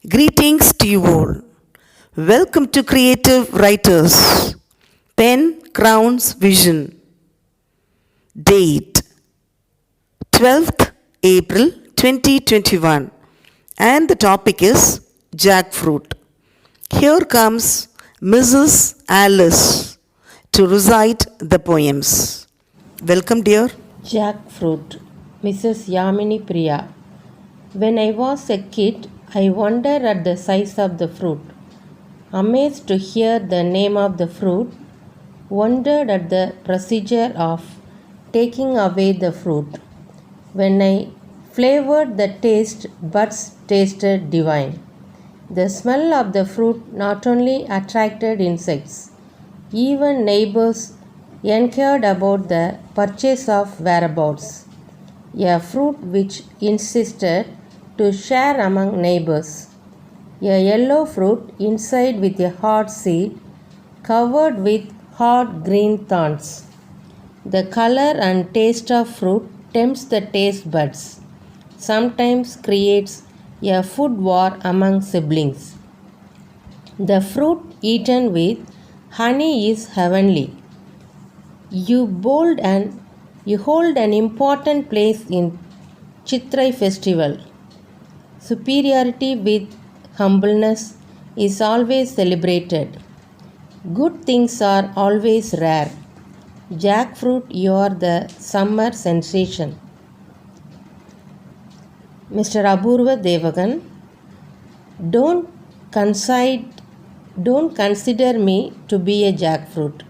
Greetings to you all. Welcome to Creative Writers. Pen Crowns Vision. Date 12th April 2021. And the topic is jackfruit. Here comes Mrs. Alice to recite the poems. Welcome, dear. Jackfruit, Mrs. Yamini Priya. When I was a kid, I wondered at the size of the fruit. Amazed to hear the name of the fruit, wondered at the procedure of taking away the fruit. When I flavored the taste, buds tasted divine. The smell of the fruit not only attracted insects, even neighbors inquired about the purchase of whereabouts. A fruit which insisted to share among neighbors. A yellow fruit inside with a hard seed covered with hard green thorns. The color and taste of fruit tempts the taste buds, sometimes creates a food war among siblings. The fruit eaten with honey is heavenly. You hold an important place in Chitrai festival. Superiority with humbleness is always celebrated. Good things are always rare. Jackfruit, you are the summer sensation. Mr. Apurva Devagan, don't don't consider me to be a jackfruit.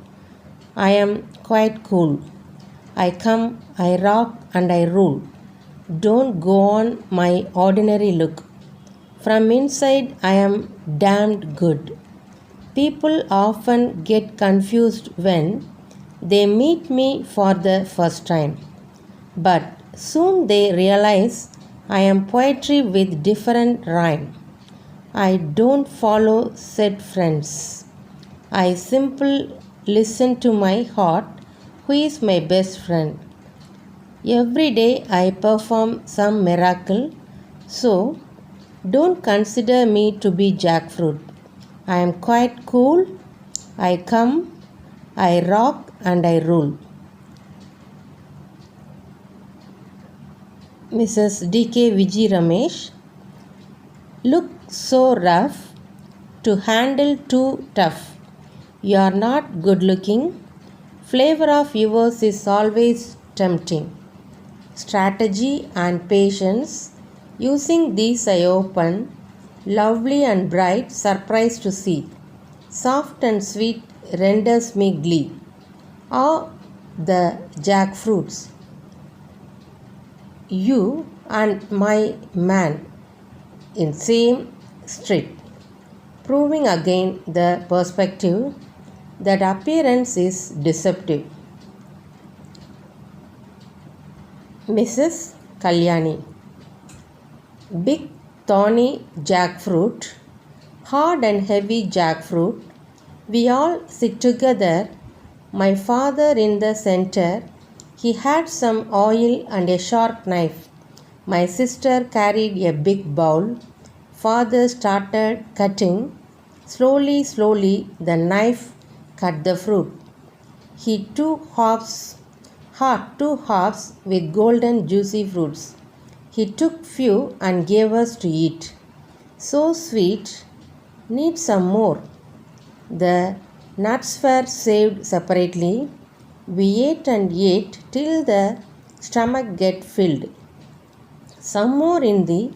I am quite cool. I come, I rock, and I rule. Don't go on my ordinary look. From inside, I am damned good. People often get confused when they meet me for the first time. But soon they realize I am poetry with different rhyme. I don't follow set friends. I simply listen to my heart, who is my best friend. Every day I perform some miracle, so don't consider me to be jackfruit. I am quite cool. I come, I rock, and I rule. Mrs. D.K. Vijay Ramesh, look so rough, to handle too tough. You are not good looking. Flavor of yours is always tempting. Strategy and patience. Using these I open, lovely and bright, surprised to see. Soft and sweet renders me glee. Ah, the jackfruits. You and my man in same street, proving again the perspective that appearance is deceptive. Mrs. Kalyani, big thorny jackfruit, hard and heavy jackfruit. We all sit together, my father in the center. He had some oil and a sharp knife. My sister carried a big bowl. Father started cutting. Slowly, the knife cut the fruit. He two halves with golden juicy fruits. He took few and gave us to eat. So sweet, need some more. The nuts were saved separately. We ate and ate till the stomach get filled. Some more in the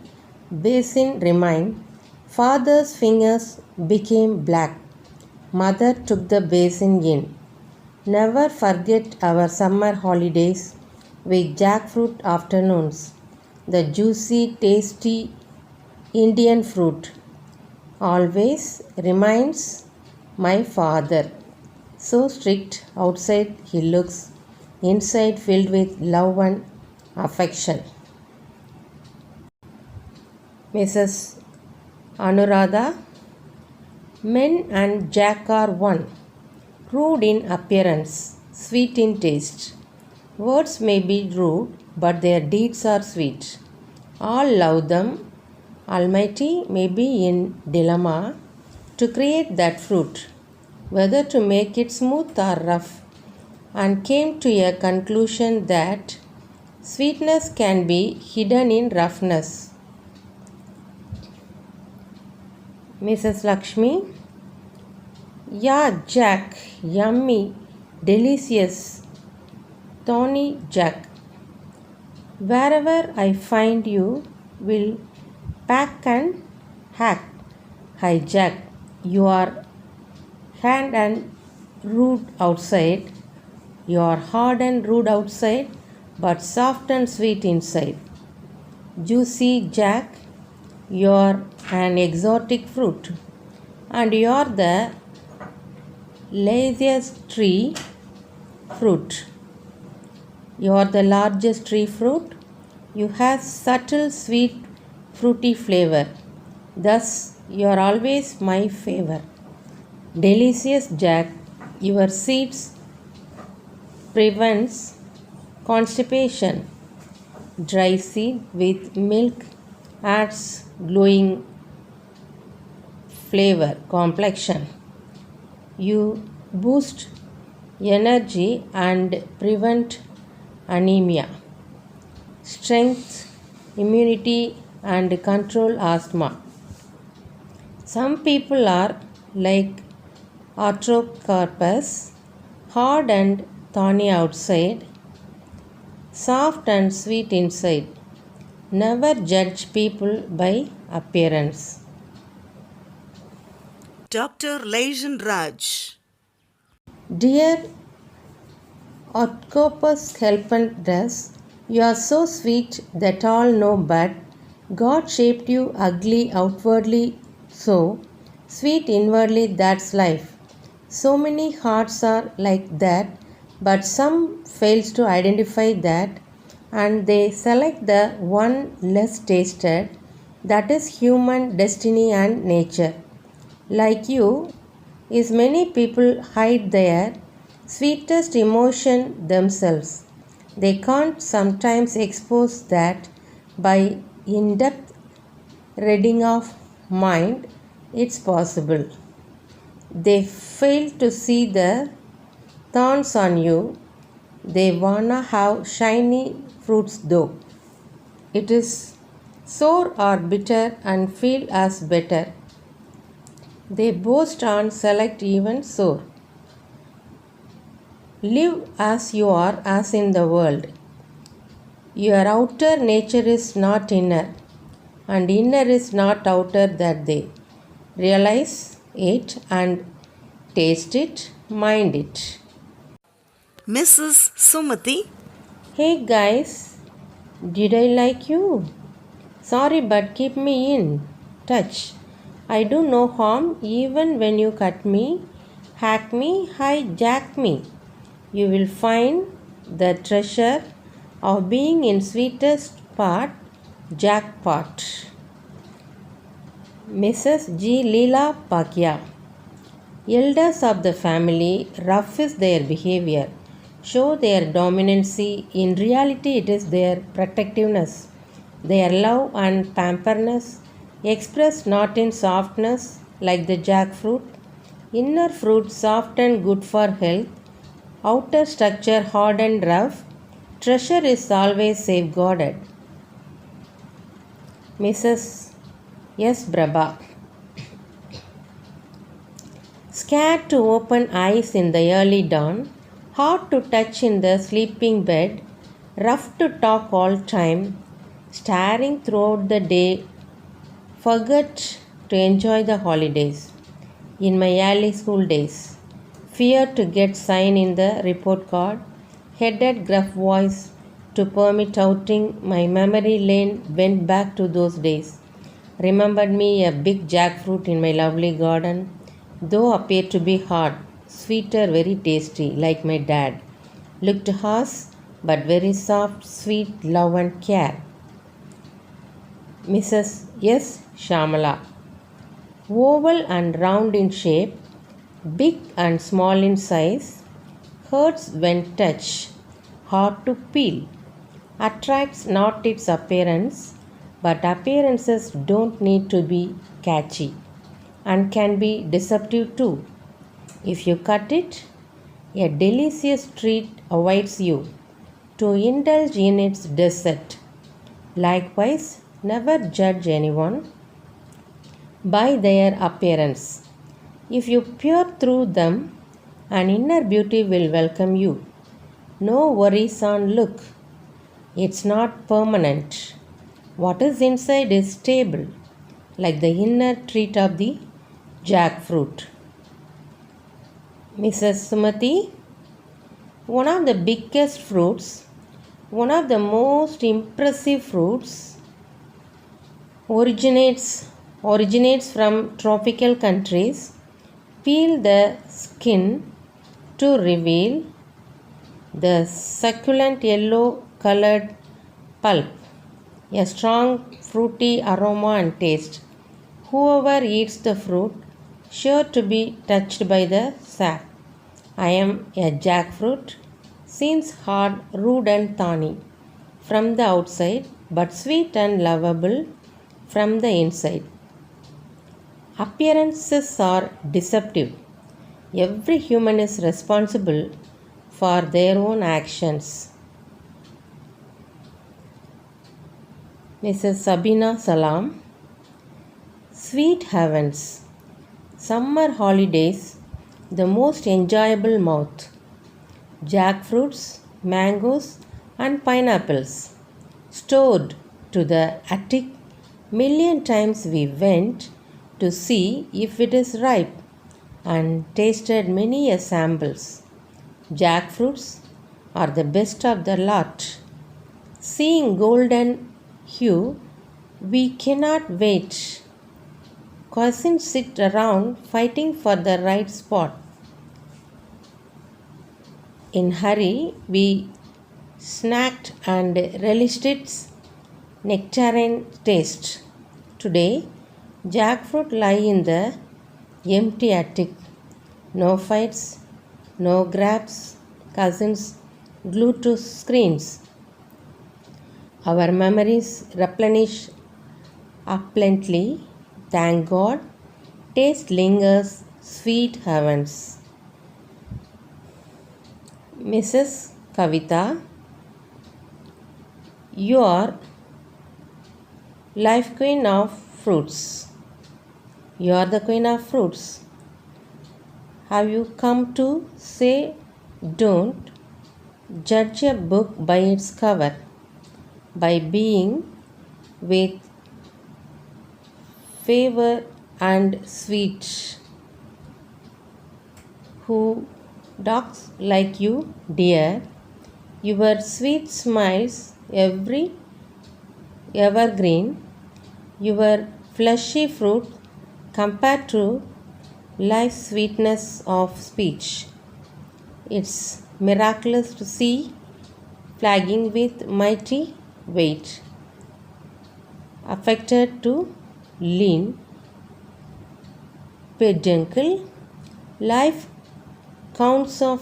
basin remained. Father's fingers became black. Mother took the basin in. Never forget our summer holidays with jackfruit afternoons. The juicy, tasty Indian fruit always reminds my father. So strict outside he looks, inside filled with love and affection. Mrs. Anuradha, men and jack are one, rude in appearance, sweet in taste. Words may be rude, but their deeds are sweet. All love them, Almighty may be in dilemma to create that fruit, whether to make it smooth or rough, and came to a conclusion that sweetness can be hidden in roughness. Mrs. Lakshmi, yeah, Jack, yummy, delicious, Tony Jack. Wherever I find you, will pack and hack. Hi, Jack, you are hard and rude outside. You are hard and rude outside, but soft and sweet inside. Juicy Jack, you are an exotic fruit, and you are the laziest tree fruit. You are the largest tree fruit. You have subtle sweet fruity flavor. Thus, you are always my favor. Delicious Jack, your seeds prevents constipation. Dry seed with milk adds glowing flavor, complexion. You boost energy and prevent anemia. Strength, immunity, and control asthma. Some people are like Artocarpus, hard and thorny outside, soft and sweet inside. Never judge people by appearance. Dr. Lajan Raj. Dear Artocarpus helpendus, you are so sweet that all know, but God shaped you ugly outwardly, so sweet inwardly, that's life. So many hearts are like that, but some fails to identify that, and they select the one less tasted. That is human destiny and nature. Like you, is many people hide their sweetest emotion themselves. They can't sometimes expose that by in-depth reading of mind. It's possible. They fail to see the thorns on you. They wanna have shiny fruits though. It is sour or bitter and feel as better. They boast and select even sour. Live as you are, as in the world. Your outer nature is not inner, and inner is not outer, that they realize it and taste it, mind it. Mrs. Sumati. Hey guys, did I like you? Sorry, but keep me in touch. I do no harm even when you cut me, hack me, hijack me. You will find the treasure of being in sweetest part, jackpot. Mrs. G. Leela Pakya. Elders of the family, rough is their behavior, show their dominancy. In reality, it is their protectiveness, their love and pamperness, expressed not in softness like the jackfruit. Inner fruit soft and good for health, outer structure hard and rough. Treasure is always safeguarded. Mrs. S. Brabha. Scared to open eyes in the early dawn, hard to touch in the sleeping bed, rough to talk all time, staring throughout the day, forget to enjoy the holidays. In my early school days, fear to get sign in the report card, headed gruff voice to permit outing. My memory lane went back to those days. Remembered me a big jackfruit in my lovely garden, though appeared to be hard, sweeter, very tasty, like my dad. Looked harsh, but very soft, sweet love and care. Mrs. S. Shamala. Oval and round in shape, big and small in size, hurts when touched, hard to peel, attracts not its appearance, But appearances don't need to be catchy and can be deceptive too. If you cut it, a delicious treat awaits you to indulge in its dessert. Likewise, never judge anyone by their appearance. If you peer through them, an inner beauty will welcome you. No worries on look. It's not permanent. What is inside is stable, like the inner treat of the jackfruit. Mrs. Sumati, one of the biggest fruits, one of the most impressive fruits, originates from tropical countries. Peel the skin to reveal the succulent yellow colored pulp, a strong fruity aroma and taste. Whoever eats the fruit sure to be touched by the sap. I am a jackfruit, seems hard, rude and thorny from the outside, but sweet and lovable from the inside. Appearances are deceptive. Every human is responsible for their own actions. Mrs. Sabina Salam. Sweet heavens. Summer holidays, the most enjoyable mouth. Jackfruits, mangoes, and pineapples stored to the attic. Million times we went to see if it is ripe and tasted many a samples. Jackfruits are the best of the lot. Seeing golden hue, we cannot wait. Cousins sit around fighting for the right spot. In hurry, we snacked and relished its nectarine taste. Today, jackfruit lie in the empty attic. No fights, no grabs, cousins glued to screens. Our memories replenish opulently. Thank God, taste lingers, sweet heavens. Mrs. Kavita, you are life queen of fruits. You are the queen of fruits. Have you come to say don't judge a book by its cover, by being with favor and sweet, who dogs like you, dear, your sweet smiles evergreen, your fleshy fruit compared to life's sweetness of speech. It's miraculous to see flagging with mighty weight, affected to lean peduncle. Life counts of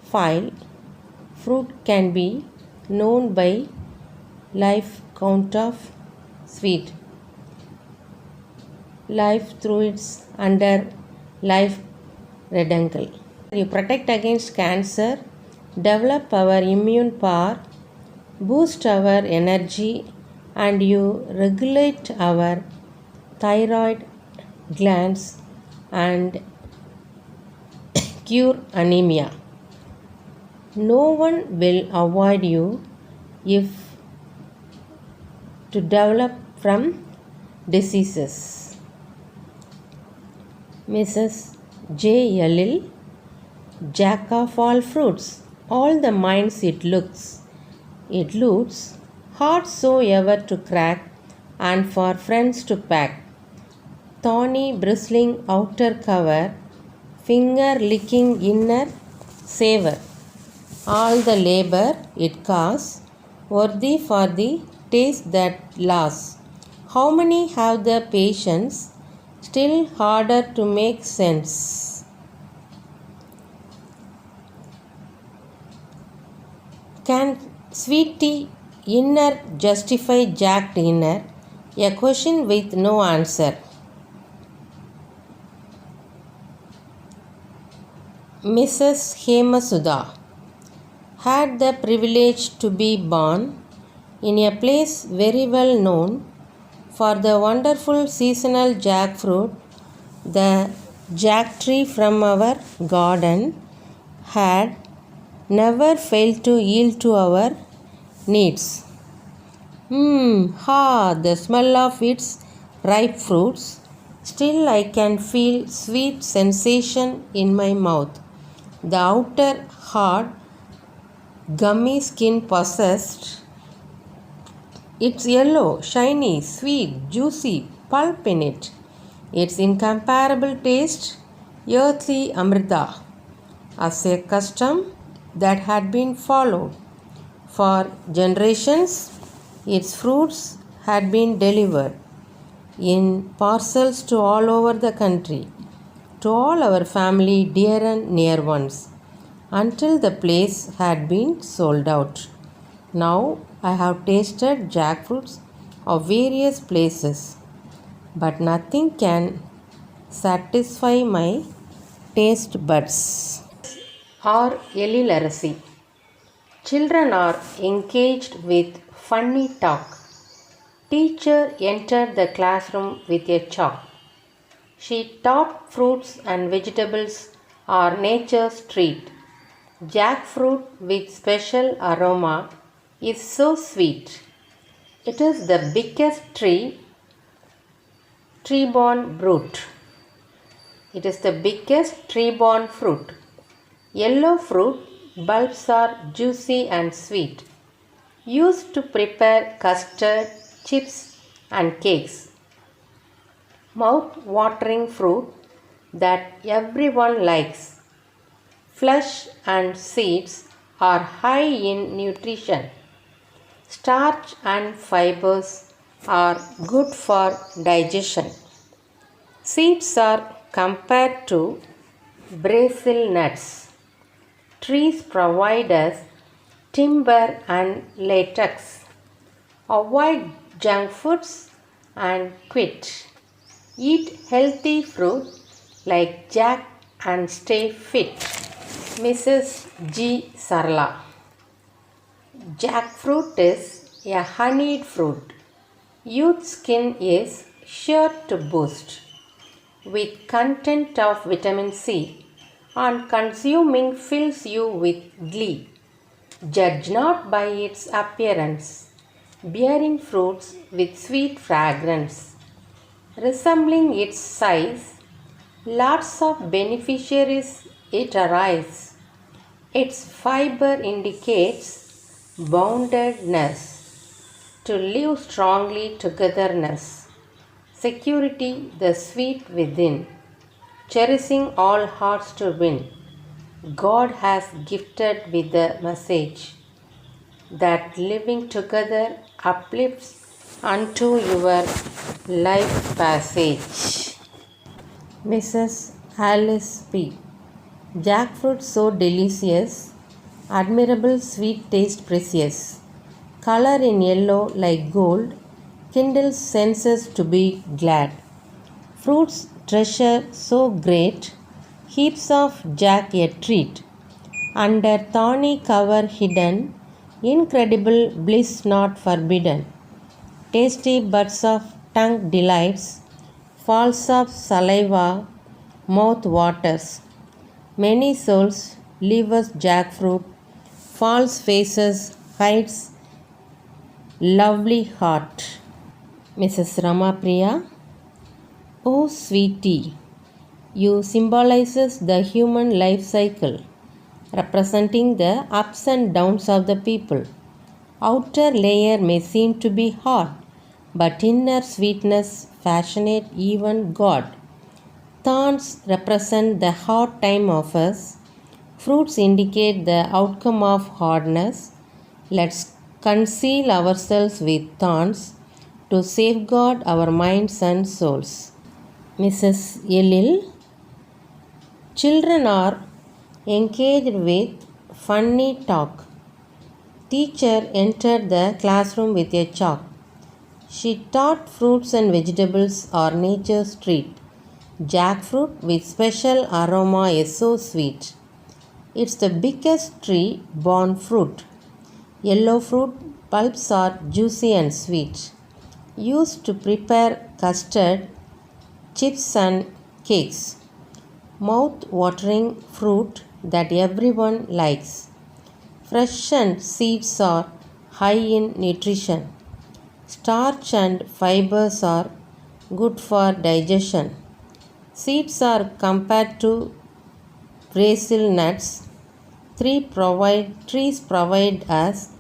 file. Fruit can be known by life count of sweet. Life through its under life reduncle. You protect against cancer, develop our immune power, boost our energy, and you regulate our thyroid glands and cure anemia. No one will avoid you if to develop from diseases. Mrs. J. Yalil, jack of all fruits, all the minds it loots, hard so ever to crack, and for friends to pack. Thorny bristling outer cover, finger licking inner savor. All the labor it costs, worthy for the taste that lasts. How many have the patience, still harder to make sense? Can sweet tea Inner justify Jack dinner, a question with no answer. Mrs. Hemasudha had the privilege to be born in a place very well known for the wonderful seasonal jackfruit. The jack tree from our garden had never failed to yield to our needs. The smell of its ripe fruits. Still, I can feel sweet sensation in my mouth. The outer hard, gummy skin possessed its yellow, shiny, sweet, juicy pulp in it. Its incomparable taste, earthly amrita, as a custom that had been followed for generations. Its fruits had been delivered in parcels to all over the country, to all our family, dear and near ones, until the place had been sold out. Now I have tasted jackfruits of various places, but nothing can satisfy my taste buds. Or illiteracy. Children are engaged with funny talk. Teacher entered the classroom with a chalk. She taught fruits and vegetables are nature's treat. Jackfruit with special aroma is so sweet. It is the biggest tree-borne brute. It is the biggest tree-borne fruit. Yellow fruit bulbs are juicy and sweet, used to prepare custard, chips and cakes. Mouth-watering fruit that everyone likes. Flesh and seeds are high in nutrition. Starch and fibers are good for digestion. Seeds are compared to Brazil nuts. Trees provide us timber and latex. Avoid junk foods and quit. Eat healthy fruit like jack and stay fit. Mrs. G. Sarla. Jackfruit is a honeyed fruit. Youth skin is sure to boost with content of vitamin C, and consuming fills you with glee. Judge not by its appearance, bearing fruits with sweet fragrance. Resembling its size, lots of beneficiaries it arise. Its fiber indicates boundedness, to live strongly togetherness. Security the sweet within, cherishing all hearts to win. God has gifted with the message that living together uplifts unto your life passage. Mrs. Alice P. Jackfruit so delicious, admirable sweet taste precious. Color in yellow like gold, kindles senses to be glad. Fruits treasure so great, heaps of jack a treat. Under thorny cover hidden, incredible bliss not forbidden. Tasty buds of tongue delights, falls of saliva, mouth waters. Many souls leave us jackfruit, false faces hides lovely heart. Mrs. Ramapriya. Oh sweetie, you symbolizes the human life cycle, representing the ups and downs of the people. Outer layer may seem to be hard, but inner sweetness fascinate even God. Thorns represent the hard time of us. Fruits indicate the outcome of hardness. Let's conceal ourselves with thorns to safeguard our minds and souls. Mrs. Yelil. Children are engaged with funny talk. Teacher entered the classroom with a chalk. She taught fruits and vegetables are nature's treat. Jackfruit with special aroma is so sweet. It's the biggest tree born fruit. Yellow fruit pulps are juicy and sweet, used to prepare custard, chips, and cakes. Mouth watering fruit that everyone likes. Fresh and seeds are high in nutrition. Starch and fibers are good for digestion. Seeds are compared to Brazil nuts. Trees provide us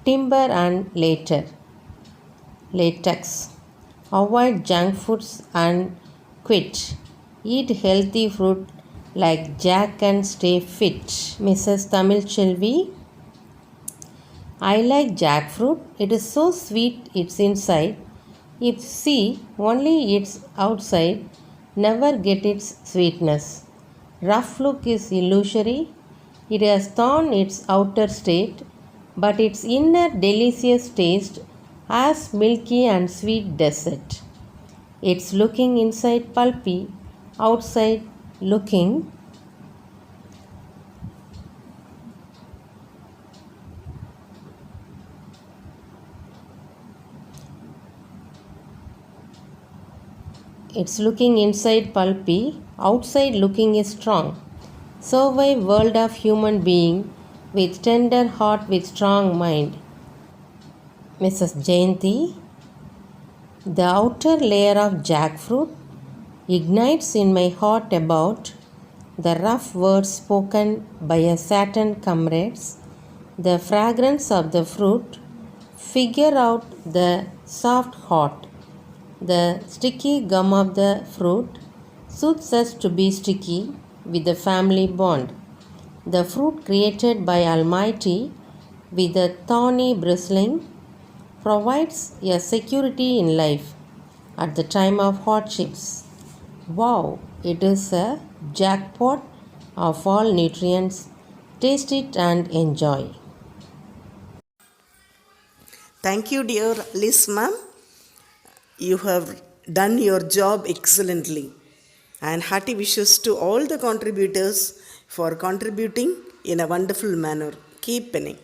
timber and latex. Avoid junk foods and quit. Eat healthy fruit like Jack and stay fit. Mrs. Tamil Chelvi, I like jackfruit. It is so sweet its inside. If see only its outside, never get its sweetness. Rough look is illusory. It has thorn its outer state, but its inner delicious taste as milky and sweet dessert. It's looking inside pulpy, outside looking. It's looking inside pulpy, outside looking is strong. Survey world of human being with tender heart with strong mind. Mrs. Jayanti, the outer layer of jackfruit ignites in my heart about the rough words spoken by a certain comrades, the fragrance of the fruit, figure out the soft heart, the sticky gum of the fruit suits us to be sticky with the family bond. The fruit created by Almighty with the thorny bristling provides a security in life at the time of hardships. Wow, it is a jackpot of all nutrients. Taste it and enjoy. Thank you, dear Liz ma'am. You have done your job excellently. And hearty wishes to all the contributors for contributing in a wonderful manner. Keep penning.